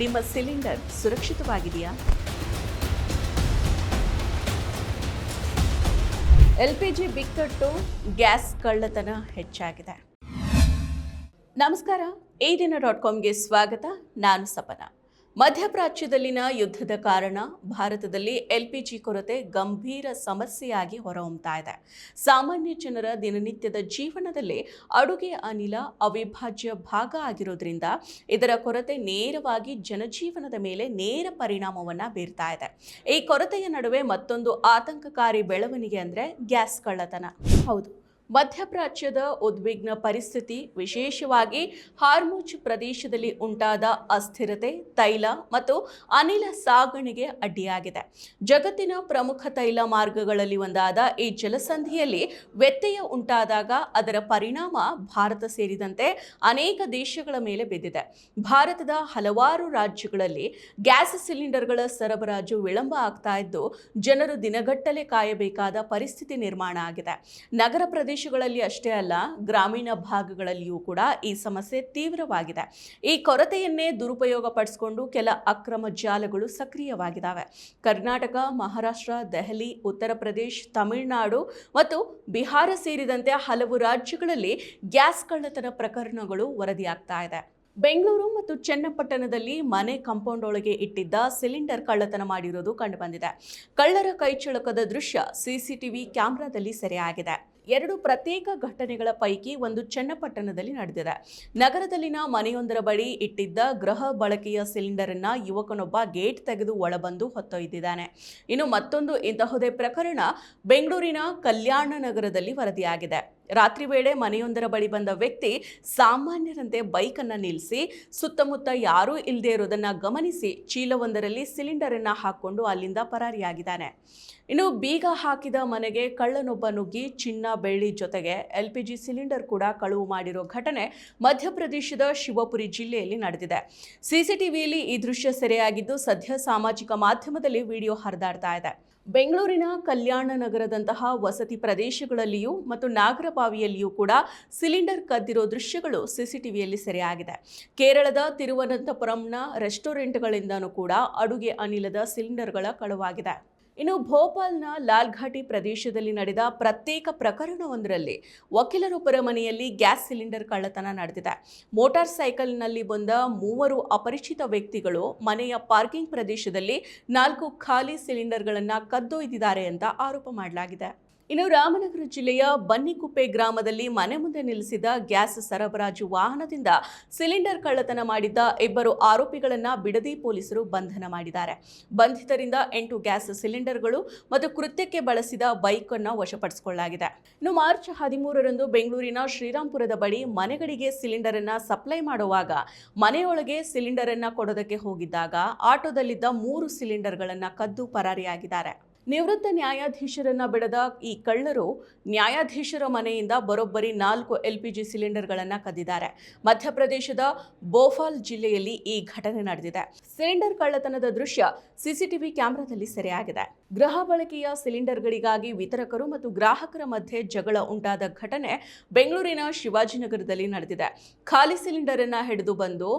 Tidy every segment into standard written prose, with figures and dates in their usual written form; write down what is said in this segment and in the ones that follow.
ನಿಮ್ಮ cylinder ಸುರಕ್ಷಿತವಾಗಿದೆಯಾ? LPG ಬಿಕ್ಕಟ್ಟು, gas ಕಳ್ಳತನ ಹೆಚ್ಚಾಗಿದೆ. ನಮಸ್ಕಾರ, ಈ ದಿನ.comಗೆ ಸ್ವಾಗತ. ನಾನು ಸಪನ. ಮಧ್ಯಪ್ರಾಚ್ಯದಲ್ಲಿನ ಯುದ್ಧದ ಕಾರಣ ಭಾರತದಲ್ಲಿ ಎಲ್‌ಪಿಜಿ ಕೊರತೆ ಗಂಭೀರ ಸಮಸ್ಯೆಯಾಗಿ ಹೊರಹೊಮ್ಮುತ್ತಾ ಇದೆ. ಸಾಮಾನ್ಯ ಜನರ ದಿನನಿತ್ಯದ ಜೀವನದಲ್ಲಿ ಅಡುಗೆ ಅನಿಲ ಅವಿಭಾಜ್ಯ ಭಾಗ ಆಗಿರೋದ್ರಿಂದ ಇದರ ಕೊರತೆ ನೇರವಾಗಿ ಜನಜೀವನದ ಮೇಲೆ ನೇರ ಪರಿಣಾಮವನ್ನು ಬೀರ್ತಾ ಇದೆ. ಈ ಕೊರತೆಯ ನಡುವೆ ಮತ್ತೊಂದು ಆತಂಕಕಾರಿ ಬೆಳವಣಿಗೆ ಅಂದರೆ ಗ್ಯಾಸ್ ಕಳ್ಳತನ. ಹೌದು, ಮಧ್ಯಪ್ರಾಚ್ಯದ ಉದ್ವಿಗ್ನ ಪರಿಸ್ಥಿತಿ, ವಿಶೇಷವಾಗಿ ಹಾರ್ಮುಜ್ ಪ್ರದೇಶದಲ್ಲಿ ಉಂಟಾದ ಅಸ್ಥಿರತೆ ತೈಲ ಮತ್ತು ಅನಿಲ ಸಾಗಣೆಗೆ ಅಡ್ಡಿಯಾಗಿದೆ. ಜಗತ್ತಿನ ಪ್ರಮುಖ ತೈಲ ಮಾರ್ಗಗಳಲ್ಲಿ ಒಂದಾದ ಈ ಜಲಸಂಧಿಯಲ್ಲಿ ವ್ಯತ್ಯಯ ಉಂಟಾದಾಗ ಅದರ ಪರಿಣಾಮ ಭಾರತ ಸೇರಿದಂತೆ ಅನೇಕ ದೇಶಗಳ ಮೇಲೆ ಬಿದ್ದಿದೆ. ಭಾರತದ ಹಲವಾರು ರಾಜ್ಯಗಳಲ್ಲಿ ಗ್ಯಾಸ್ ಸಿಲಿಂಡರ್ಗಳ ಸರಬರಾಜು ವಿಳಂಬ ಆಗ್ತಾ ಇದ್ದು ಜನರು ದಿನಗಟ್ಟಲೆ ಕಾಯಬೇಕಾದ ಪರಿಸ್ಥಿತಿ ನಿರ್ಮಾಣ ಆಗಿದೆ. ನಗರ ಪ್ರದೇಶಗಳಲ್ಲಿ ಅಷ್ಟೇ ಅಲ್ಲ, ಗ್ರಾಮೀಣ ಭಾಗಗಳಲ್ಲಿಯೂ ಕೂಡ ಈ ಸಮಸ್ಯೆ ತೀವ್ರವಾಗಿದೆ. ಈ ಕೊರತೆಯನ್ನೇ ದುರುಪಯೋಗ ಪಡಿಸಿಕೊಂಡು ಕೆಲ ಅಕ್ರಮ ಜಾಲಗಳು ಸಕ್ರಿಯವಾಗಿದ್ದಾವೆ. ಕರ್ನಾಟಕ, ಮಹಾರಾಷ್ಟ್ರ, ದೆಹಲಿ, ಉತ್ತರ ಪ್ರದೇಶ, ತಮಿಳುನಾಡು ಮತ್ತು ಬಿಹಾರ ಸೇರಿದಂತೆ ಹಲವು ರಾಜ್ಯಗಳಲ್ಲಿ ಗ್ಯಾಸ್ ಕಳ್ಳತನ ಪ್ರಕರಣಗಳು ವರದಿಯಾಗ್ತಾ ಇದೆ. ಬೆಂಗಳೂರು ಮತ್ತು ಚನ್ನಪಟ್ಟಣದಲ್ಲಿ ಮನೆ ಕಾಂಪೌಂಡ್ ಒಳಗೆ ಇಟ್ಟಿದ್ದ ಸಿಲಿಂಡರ್ ಕಳ್ಳತನ ಮಾಡಿರೋದು ಕಂಡುಬಂದಿದೆ. ಕಳ್ಳರ ಕೈಚಳಕದ ದೃಶ್ಯ ಸಿಸಿಟಿವಿ ಕ್ಯಾಮೆರಾದಲ್ಲಿ ಸೆರೆಯಾಗಿದೆ. ಎರಡು ಪ್ರತ್ಯೇಕ ಘಟನೆಗಳ ಪೈಕಿ ಒಂದು ಚನ್ನಪಟ್ಟಣದಲ್ಲಿ ನಡೆದಿದೆ. ನಗರದಲ್ಲಿನ ಮನೆಯೊಂದರ ಬಳಿ ಇಟ್ಟಿದ್ದ ಗೃಹ ಬಳಕೆಯ ಸಿಲಿಂಡರ್ ಅನ್ನ ಯುವಕನೊಬ್ಬ ಗೇಟ್ ತೆಗೆದು ಒಳಬಂದು ಹೊತ್ತೊಯ್ದಿದ್ದಾನೆ. ಇನ್ನು ಮತ್ತೊಂದು ಇಂತಹುದೇ ಪ್ರಕರಣ ಬೆಂಗಳೂರಿನ ಕಲ್ಯಾಣ ನಗರದಲ್ಲಿ ವರದಿಯಾಗಿದೆ. ರಾತ್ರಿ ವೇಳೆ ಮನೆಯೊಂದರ ಬಳಿ ಬಂದ ವ್ಯಕ್ತಿ ಸಾಮಾನ್ಯರಂತೆ ಬೈಕ್ ಅನ್ನ ನಿಲ್ಲಿಸಿ ಸುತ್ತಮುತ್ತ ಯಾರೂ ಇಲ್ಲದೆ ಇರೋದನ್ನ ಗಮನಿಸಿ ಚೀಲವೊಂದರಲ್ಲಿ ಸಿಲಿಂಡರ್ ಅನ್ನ ಹಾಕೊಂಡು ಅಲ್ಲಿಂದ ಪರಾರಿಯಾಗಿದ್ದಾನೆ. ಇನ್ನು ಬೀಗ ಹಾಕಿದ ಮನೆಗೆ ಕಳ್ಳನೊಬ್ಬ ನುಗ್ಗಿ ಚಿನ್ನ ಬೆಳ್ಳಿ ಜೊತೆಗೆ ಎಲ್‌ಪಿಜಿ ಸಿಲಿಂಡರ್ ಕೂಡ ಕಳುವು ಮಾಡಿರೋ ಘಟನೆ ಮಧ್ಯಪ್ರದೇಶದ ಶಿವಪುರಿ ಜಿಲ್ಲೆಯಲ್ಲಿ ನಡೆದಿದೆ. ಸಿಸಿಟಿವಿಯಲ್ಲಿ ಈ ದೃಶ್ಯ ಸೆರೆಯಾಗಿದ್ದು ಸದ್ಯ ಸಾಮಾಜಿಕ ಮಾಧ್ಯಮದಲ್ಲಿ ವಿಡಿಯೋ ಹರಿದಾಡ್ತಾ ಇದೆ. ಬೆಂಗಳೂರಿನ ಕಲ್ಯಾಣ ನಗರದಂತಹ ವಸತಿ ಪ್ರದೇಶಗಳಲ್ಲಿಯೂ ಮತ್ತು ನಾಗರಬಾವಿಯಲ್ಲಿಯೂ ಕೂಡ ಸಿಲಿಂಡರ್ ಕದ್ದಿರೋ ದೃಶ್ಯಗಳು ಸಿಸಿಟಿವಿಯಲ್ಲಿ ಸೆರೆಯಾಗಿದೆ. ಕೇರಳದ ತಿರುವನಂತಪುರಂನ ರೆಸ್ಟೋರೆಂಟ್ಗಳಿಂದನೂ ಕೂಡ ಅಡುಗೆ ಅನಿಲದ ಸಿಲಿಂಡರ್ಗಳ ಕಳುವಾಗಿದೆ. ಇನ್ನು ಭೋಪಾಲ್ನ ಲಾಲ್ಘಾಟಿ ಪ್ರದೇಶದಲ್ಲಿ ನಡೆದ ಪ್ರತ್ಯೇಕ ಪ್ರಕರಣವೊಂದರಲ್ಲಿ ವಕೀಲರೊಬ್ಬರ ಮನೆಯಲ್ಲಿ ಗ್ಯಾಸ್ ಸಿಲಿಂಡರ್ ಕಳ್ಳತನ ನಡೆದಿದೆ. ಮೋಟಾರ್ ಸೈಕಲ್ನಲ್ಲಿ ಬಂದ 3 ಅಪರಿಚಿತ ವ್ಯಕ್ತಿಗಳು ಮನೆಯ ಪಾರ್ಕಿಂಗ್ ಪ್ರದೇಶದಲ್ಲಿ 4 ಖಾಲಿ ಸಿಲಿಂಡರ್ಗಳನ್ನು ಕದ್ದೊಯ್ದಿದ್ದಾರೆ ಅಂತ ಆರೋಪ ಮಾಡಲಾಗಿದೆ. ಇನ್ನು ರಾಮನಗರ ಜಿಲ್ಲೆಯ ಬನ್ನಿಕುಪ್ಪೆ ಗ್ರಾಮದಲ್ಲಿ ಮನೆ ಮುಂದೆ ನಿಲ್ಲಿಸಿದ ಗ್ಯಾಸ್ ಸರಬರಾಜು ವಾಹನದಿಂದ ಸಿಲಿಂಡರ್ ಕಳ್ಳತನ ಮಾಡಿದ್ದ 2 ಆರೋಪಿಗಳನ್ನು ಬಿಡದಿ ಪೊಲೀಸರು ಬಂಧನ ಮಾಡಿದ್ದಾರೆ. ಬಂಧಿತರಿಂದ 8 ಗ್ಯಾಸ್ ಸಿಲಿಂಡರ್ಗಳು ಮತ್ತು ಕೃತ್ಯಕ್ಕೆ ಬಳಸಿದ ಬೈಕ್ ಅನ್ನು ವಶಪಡಿಸಿಕೊಳ್ಳಲಾಗಿದೆ. ಇನ್ನು ಮಾರ್ಚ್ 13ರಂದು ಬೆಂಗಳೂರಿನ ಶ್ರೀರಾಂಪುರದ ಬಳಿ ಮನೆಗಳಿಗೆ ಸಿಲಿಂಡರ್ ಅನ್ನ ಸಪ್ಲೈ ಮಾಡುವಾಗ ಮನೆಯೊಳಗೆ ಸಿಲಿಂಡರ್ ಅನ್ನ ಕೊಡೋದಕ್ಕೆ ಹೋಗಿದ್ದಾಗ ಆಟೋದಲ್ಲಿದ್ದ 3 ಸಿಲಿಂಡರ್ಗಳನ್ನು ಕದ್ದು ಪರಾರಿಯಾಗಿದ್ದಾರೆ. ನಿವೃತ್ತ ನ್ಯಾಯಾಧೀಶರನ್ನ ಬಿಡದ ಈ ಕಳ್ಳರು ನ್ಯಾಯಾಧೀಶರ ಮನೆಯಿಂದ ಬರೋಬ್ಬರಿ 4 ಎಲ್‌ಪಿಜಿ ಸಿಲಿಂಡರ್ಗಳನ್ನು ಕದ್ದಿದ್ದಾರೆ. ಮಧ್ಯಪ್ರದೇಶದ ಭೋಪಾಲ್ ಜಿಲ್ಲೆಯಲ್ಲಿ ಈ ಘಟನೆ ನಡೆದಿದೆ. ಸಿಲಿಂಡರ್ ಕಳ್ಳತನದ ದೃಶ್ಯ ಸಿಸಿಟಿವಿ ಕ್ಯಾಮೆರಾದಲ್ಲಿ ಸೆರೆಯಾಗಿದೆ. ಗೃಹ ಬಳಕೆಯ ಸಿಲಿಂಡರ್ಗಳಿಗಾಗಿ ವಿತರಕರು ಮತ್ತು ಗ್ರಾಹಕರ ಮಧ್ಯೆ ಜಗಳ ಉಂಟಾದ ಘಟನೆ ಬೆಂಗಳೂರಿನ ಶಿವಾಜಿನಗರದಲ್ಲಿ ನಡೆದಿದೆ. ಖಾಲಿ ಸಿಲಿಂಡರ್ ಅನ್ನ ಹಿಡಿದು ಬಂದು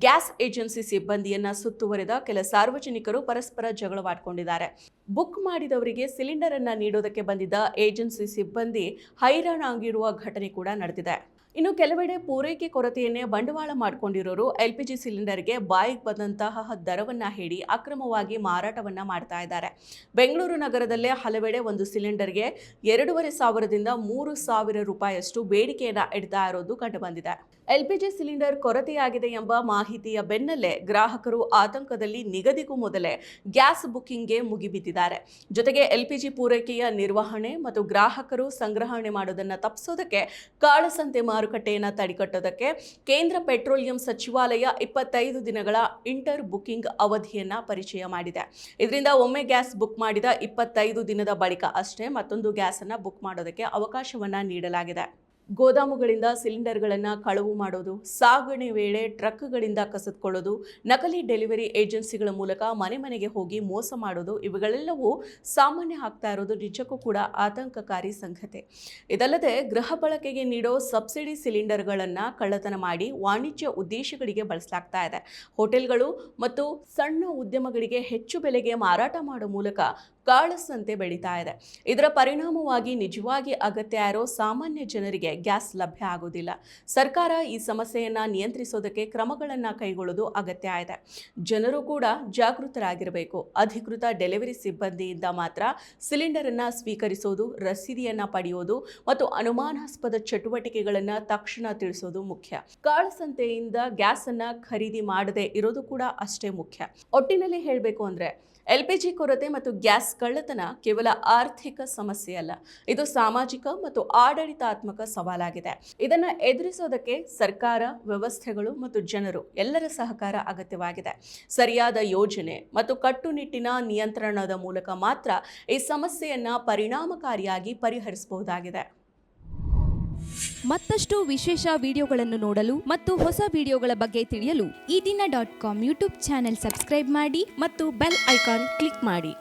ಗ್ಯಾಸ್ ಏಜೆನ್ಸಿ ಸಿಬ್ಬಂದಿಯನ್ನ ಸುತ್ತುವರೆದ ಕೆಲ ಸಾರ್ವಜನಿಕರು ಪರಸ್ಪರ ಜಗಳವಾಡಿಕೊಂಡಿದ್ದಾರೆ. ಬುಕ್ ಮಾಡಿದವರಿಗೆ ಸಿಲಿಂಡರ್ ಅನ್ನ ನೀಡೋದಕ್ಕೆ ಬಂದಿದ್ದ ಏಜೆನ್ಸಿ ಸಿಬ್ಬಂದಿ ಹೈರಾಣಾಗಿರುವ ಘಟನೆ ಕೂಡ ನಡೆದಿದೆ. ಇನ್ನು ಕೆಲವೆಡೆ ಪೂರೈಕೆ ಕೊರತೆಯನ್ನೇ ಬಂಡವಾಳ ಮಾಡಿಕೊಂಡಿರೋರು ಎಲ್‌ಪಿಜಿ ಸಿಲಿಂಡರ್ಗೆ ಬಾಯಿಗೆ ಬಂದಂತಹ ದರವನ್ನ ಹೇಳಿ ಅಕ್ರಮವಾಗಿ ಮಾರಾಟವನ್ನ ಮಾಡ್ತಾ ಇದ್ದಾರೆ. ಬೆಂಗಳೂರು ನಗರದಲ್ಲೇ ಹಲವೆಡೆ ಒಂದು ಸಿಲಿಂಡರ್ಗೆ 2,500ದಿಂದ 3,000 ರೂಪಾಯಿಯಷ್ಟು ಬೇಡಿಕೆಯನ್ನ ಇಡ್ತಾ ಇರೋದು ಕಂಡುಬಂದಿದೆ. ಎಲ್‌ಪಿಜಿ ಸಿಲಿಂಡರ್ ಕೊರತೆಯಾಗಿದೆ ಎಂಬ ಮಾಹಿತಿಯ ಬೆನ್ನಲ್ಲೇ ಗ್ರಾಹಕರು ಆತಂಕದಲ್ಲಿ ನಿಗದಿಗೂ ಮೊದಲೇ ಗ್ಯಾಸ್ ಬುಕ್ಕಿಂಗ್ಗೆ ಮುಗಿಬಿದ್ದಿದ್ದಾರೆ. ಜೊತೆಗೆ ಎಲ್‌ಪಿಜಿ ಪೂರೈಕೆಯ ನಿರ್ವಹಣೆ ಮತ್ತು ಗ್ರಾಹಕರು ಸಂಗ್ರಹಣೆ ಮಾಡೋದನ್ನು ತಪ್ಪಿಸೋದಕ್ಕೆ ಕಾಳಸಂತೆ ಮಾರುಕಟ್ಟೆಯನ್ನು ತಡೆಗಟ್ಟೋದಕ್ಕೆ ಕೇಂದ್ರ ಪೆಟ್ರೋಲಿಯಂ ಸಚಿವಾಲಯ 25 ದಿನಗಳ ಇಂಟರ್ ಬುಕ್ಕಿಂಗ್ ಅವಧಿಯನ್ನು ಪರಿಚಯ ಮಾಡಿದೆ. ಇದರಿಂದ ಒಮ್ಮೆ ಗ್ಯಾಸ್ ಬುಕ್ ಮಾಡಿದ 25 ದಿನದ ಬಳಿಕ ಅಷ್ಟೇ ಮತ್ತೊಂದು ಗ್ಯಾಸ್ ಅನ್ನು ಬುಕ್ ಮಾಡೋದಕ್ಕೆ ಅವಕಾಶವನ್ನ ನೀಡಲಾಗಿದೆ. ಗೋದಾಮುಗಳಿಂದ ಸಿಲಿಂಡರ್ಗಳನ್ನು ಕಳವು ಮಾಡೋದು, ಸಾಗಣೆ ವೇಳೆ ಟ್ರಕ್ಗಳಿಂದ ಕಸಿದುಕೊಳ್ಳೋದು, ನಕಲಿ ಡೆಲಿವರಿ ಏಜೆನ್ಸಿಗಳ ಮೂಲಕ ಮನೆ ಮನೆಗೆ ಹೋಗಿ ಮೋಸ ಮಾಡೋದು, ಇವುಗಳೆಲ್ಲವೂ ಸಾಮಾನ್ಯ ಆಗ್ತಾ ಇರೋದು ನಿಜಕ್ಕೂ ಕೂಡ ಆತಂಕಕಾರಿ ಸಂಗತಿ. ಇದಲ್ಲದೆ ಗೃಹ ಬಳಕೆಗೆ ನೀಡೋ ಸಬ್ಸಿಡಿ ಸಿಲಿಂಡರ್ಗಳನ್ನು ಕಳ್ಳತನ ಮಾಡಿ ವಾಣಿಜ್ಯ ಉದ್ದೇಶಗಳಿಗೆ ಬಳಸಲಾಗ್ತಾ ಇದೆ. ಹೋಟೆಲ್ಗಳು ಮತ್ತು ಸಣ್ಣ ಉದ್ಯಮಗಳಿಗೆ ಹೆಚ್ಚು ಬೆಲೆಗೆ ಮಾರಾಟ ಮಾಡುವ ಮೂಲಕ ಕಾಳಸಂತೆ ಬೆಳೀತಾ ಇದೆ. ಇದರ ಪರಿಣಾಮವಾಗಿ ನಿಜವಾಗಿ ಅಗತ್ಯ ಇರೋ ಸಾಮಾನ್ಯ ಜನರಿಗೆ ಗ್ಯಾಸ್ ಲಭ್ಯ ಆಗೋದಿಲ್ಲ. ಸರ್ಕಾರ ಈ ಸಮಸ್ಯೆಯನ್ನು ನಿಯಂತ್ರಿಸೋದಕ್ಕೆ ಕ್ರಮಗಳನ್ನು ಕೈಗೊಳ್ಳೋದು ಅಗತ್ಯ ಇದೆ. ಜನರು ಕೂಡ ಜಾಗೃತರಾಗಿರಬೇಕು. ಅಧಿಕೃತ ಡೆಲಿವರಿ ಸಿಬ್ಬಂದಿಯಿಂದ ಮಾತ್ರ ಸಿಲಿಂಡರನ್ನು ಸ್ವೀಕರಿಸೋದು, ರಸೀದಿಯನ್ನು ಪಡೆಯೋದು ಮತ್ತು ಅನುಮಾನಾಸ್ಪದ ಚಟುವಟಿಕೆಗಳನ್ನು ತಕ್ಷಣ ತಿಳಿಸೋದು ಮುಖ್ಯ. ಕಾಳಸಂತೆಯಿಂದ ಗ್ಯಾಸ್ ಅನ್ನು ಖರೀದಿ ಮಾಡದೆ ಇರೋದು ಕೂಡ ಅಷ್ಟೇ ಮುಖ್ಯ. ಒಟ್ಟಿನಲ್ಲಿ ಹೇಳಬೇಕು ಅಂದ್ರೆ LPG ಕೊರತೆ ಮತ್ತು ಗ್ಯಾಸ್ ಕಳ್ಳತನ ಕೇವಲ ಆರ್ಥಿಕ ಸಮಸ್ಯೆ ಅಲ್ಲ, ಇದು ಸಾಮಾಜಿಕ ಮತ್ತು ಆಡಳಿತಾತ್ಮಕ ಸವಾಲಾಗಿದೆ. ಇದನ್ನು ಎದುರಿಸೋದಕ್ಕೆ ಸರ್ಕಾರ, ವ್ಯವಸ್ಥೆಗಳು ಮತ್ತು ಜನರು ಎಲ್ಲರ ಸಹಕಾರ ಅಗತ್ಯವಾಗಿದೆ. ಸರಿಯಾದ ಯೋಜನೆ ಮತ್ತು ಕಟ್ಟುನಿಟ್ಟಿನ ನಿಯಂತ್ರಣದ ಮೂಲಕ ಮಾತ್ರ ಈ ಸಮಸ್ಯೆಯನ್ನು ಪರಿಣಾಮಕಾರಿಯಾಗಿ ಪರಿಹರಿಸಬಹುದಾಗಿದೆ. ಮತ್ತಷ್ಟು ವಿಶೇಷ ವಿಡಿಯೋಗಳನ್ನು ನೋಡಲು ಮತ್ತು ಹೊಸ ವಿಡಿಯೋಗಳ ಬಗ್ಗೆ ತಿಳಿಯಲು ಈ ದಿನ .com ಯೂಟ್ಯೂಬ್ ಚಾನೆಲ್ ಸಬ್ಸ್ಕ್ರೈಬ್ ಮಾಡಿ ಮತ್ತು ಬೆಲ್ ಐಕಾನ್ ಕ್ಲಿಕ್ ಮಾಡಿ.